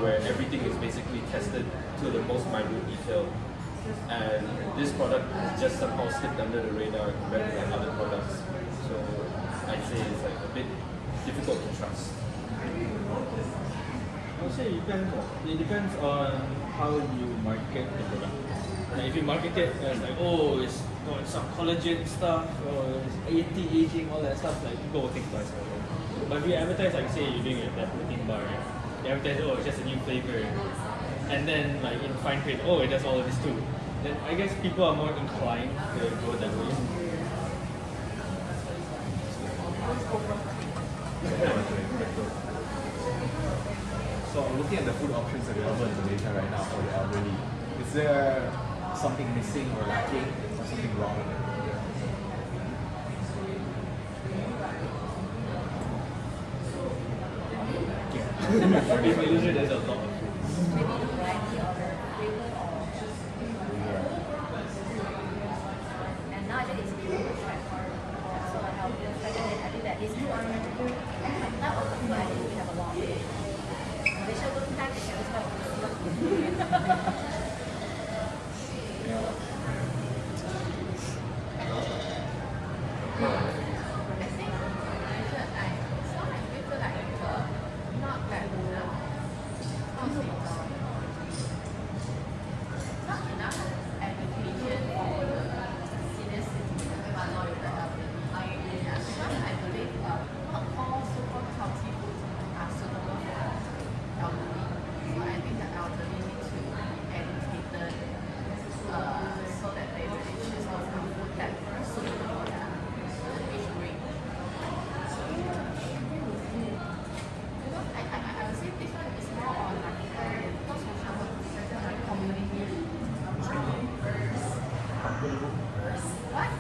where everything is basically tested to the most minute detail. And this product just somehow slipped under the radar compared to like other products. So I'd say it's like a bit difficult to trust. I would say it depends. It depends on how you market the product. Like if you market it as like, oh, it's got some collagen stuff or it's anti-aging, all that stuff, like people will think twice about it. But if you advertise, like say you're doing that protein bar, right? You advertise, oh, it's just a new flavor, and then like in fine print, oh, it does all of this too. Then I guess people are more inclined to go that way. So looking at the food options available in Malaysia right now for the elderly, is there something missing or lacking or something wrong with it? In Malaysia, there's a lot of food. Maybe the variety of the flavor or and nowadays it's really good trend for so healthier trend and I think that is more type of food I think we have a lot of it. Malaysia don't have it, it's not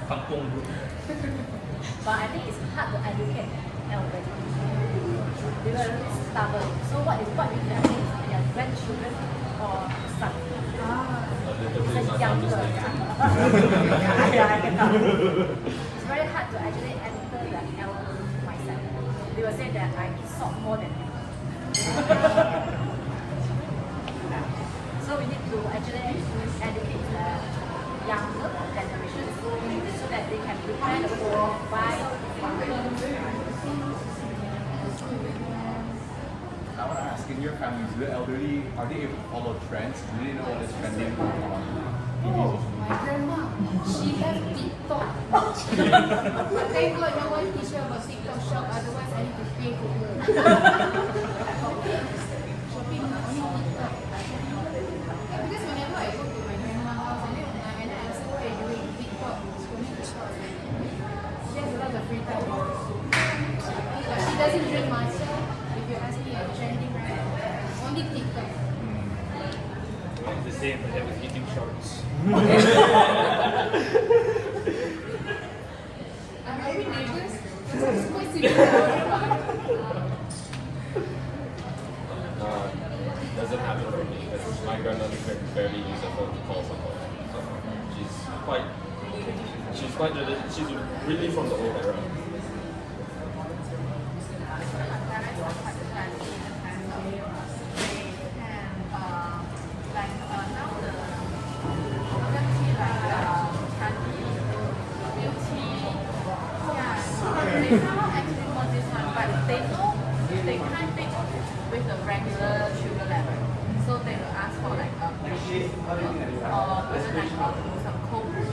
Kampung group. but I think it's hard to educate elderly. They were really stubborn. So what we can say is their grandchildren or son. It's younger. It's very hard to actually enter the elderly mindset. They will say that I eat salt more than you. So we need to actually educate the younger generation so that they can prepare the food by I want to ask, in your families, the elderly, are they able to follow trends? Do they know what is trending on TV, social My media? grandma, she has TikTok. Thank God no one teach her about TikTok shop, otherwise I need to pay for her. Shopping only TikTok. Yeah, because whenever I go to my grandma's house and then I ask her what are you doing, TikTok, scrolling the shop. She has a lot of free time. But she doesn't drink matcha. If you ask me, trending right, only TikTok. It's the same, but that was eating shorts. Are we neighbors? It's quite similar. Doesn't happen for me because my grandmother can barely use a phone to call someone. So she's really from the old era. they somehow actually want this one, but they know they can't take with the regular sugar level. So they will ask for like a milk or even like some cold brew.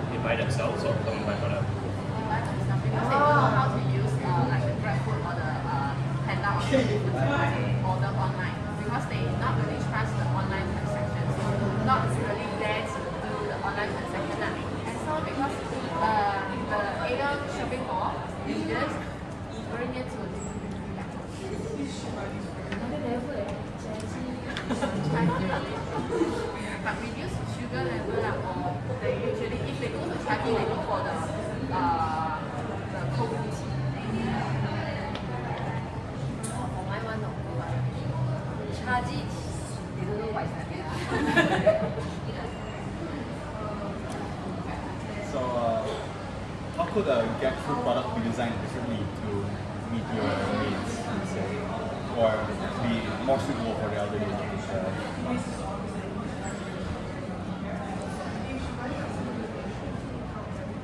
They buy themselves or come by product? They buy themselves because they don't know how to use like the GrabFood or the Panda or the food when they order online because they not really trust the online transactions. Not really there to do the online transaction. And so because the area shopping mall is just very near to Another level but reduce sugar level or they usually if they go to Changi they go for the cold tea. For my one no. Changi they don't know what is that. So, how could a GrabFood product be designed differently to meet your needs? Let's say, or be more suitable for the elderly?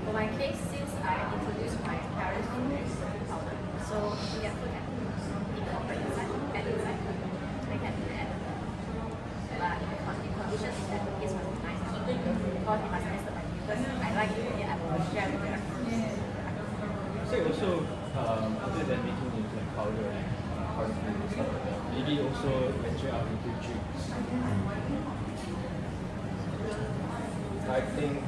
For my case, since I introduced my parents to protein powder, so to get food and incorporate inside, add inside, they can add. But in conditions that the kids must be nice, because it must taste like because I like it, yeah, I will share with them. So also, other than making it like powder and powder food and stuff like that, maybe also venture out into drinks. I think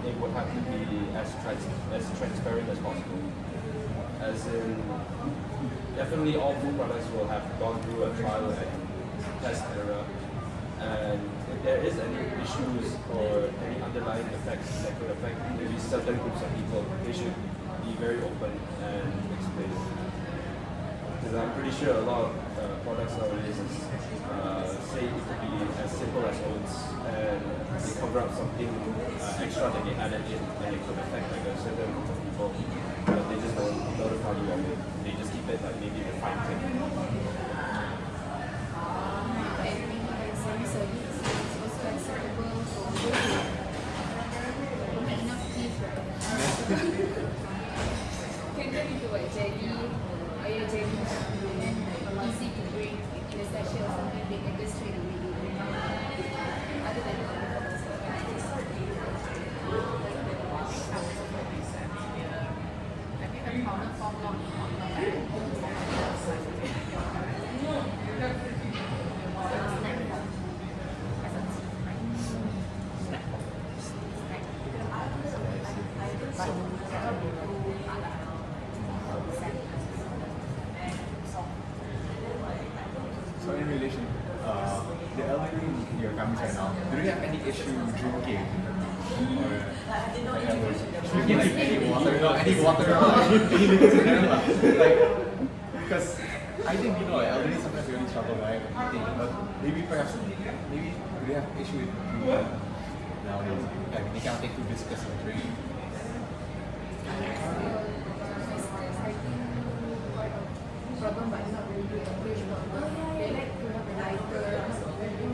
it would have to be as transparent as possible. As in, definitely all food products will have gone through a trial and test error. And if there is any issues or any underlying effects that could affect maybe certain groups of people, they should be very open and explain it. Because I'm pretty sure a lot of products nowadays is, say it could be as simple as oats and they cover up something extra that they added in and it could affect like a certain group of people, but they just don't notify you of it. They just keep it like maybe the fine thing. Can turn into a jelly or your jelly and then easy to bring in a sachet or something, they can just straight away do it. Other than I think the powder form not bad. Snack form. As a snack form. So in relation, the elderly in your families right now, do they have any issue drinking? Or drinking like any water? No, any water or any liquids in general. Like, because I think, elderly sometimes really struggle, right? Eating, but maybe perhaps, maybe they have issue with drinking nowadays. Like, they can't take too viscous of drink. problem, but not really a huge problem. They like to have a lighter,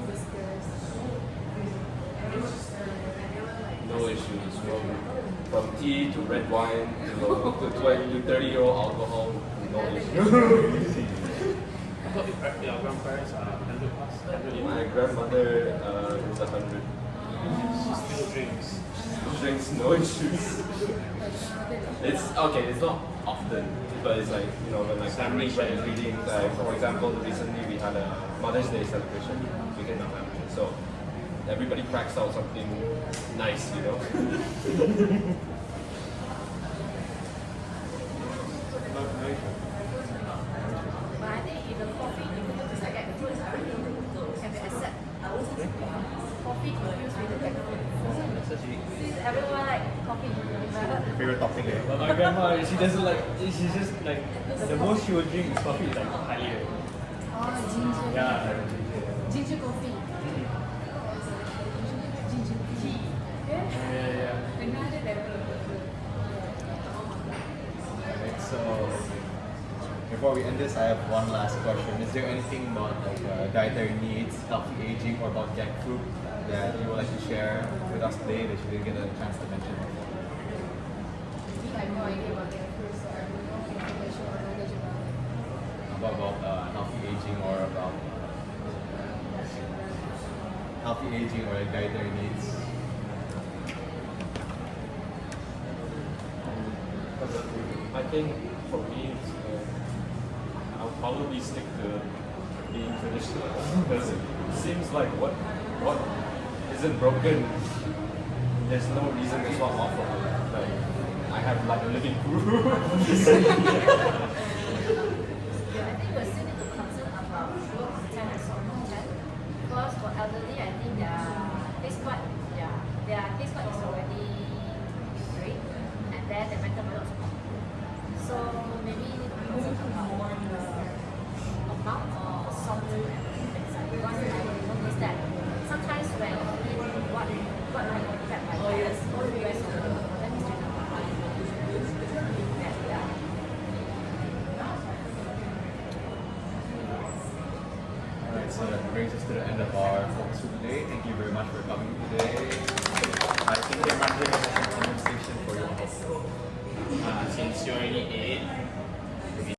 whiskers. No issues from tea to red wine to 20 to 30-year-old alcohol. No issues. I thought your grandparents are 100 plus, 100 My grandmother is 100. She still drinks. Drinks, no issues. It's okay. It's not often, but it's like when my family shares greetings. Like for example, recently we had a Mother's Day celebration within our family, so everybody cracks out something nice, But I think if the coffee infused like jackfruit can be accepted. Coffee infused with the jackfruit. Since everyone like coffee, Your favorite topping, eh? But my grandma, she doesn't like, she's just like, the most she will drink is coffee, is like highly rare. Oh, ginger. Yeah. Ginger coffee. Ginger tea. Yeah. Another level. Alright, so before we end this, I have one last question. Is there anything about dietary needs, healthy aging, or about jackfruit that you would like to share with us today that you didn't get a chance to mention before? I have no idea about their fruits, so I have no information or knowledge about it. About healthy aging or about healthy aging or dietary needs? I think for me, I'll probably stick to being traditional because it seems like what isn't broken, there's no reason to swap off of it. Like I have like a living proof. I think we still need to concern about sugar content and salt content because for elderly, I think their taste bud is already great, and then the metabolism also not. So maybe we need to concern about the amount of salt and inside because I noticed that sometimes when we eat what I prepare my parents or the rest of the that is just Alright, so that brings us to the end of our focus group today. Thank you very much for coming today. I think they're running a conversation for you all. Since you already ate,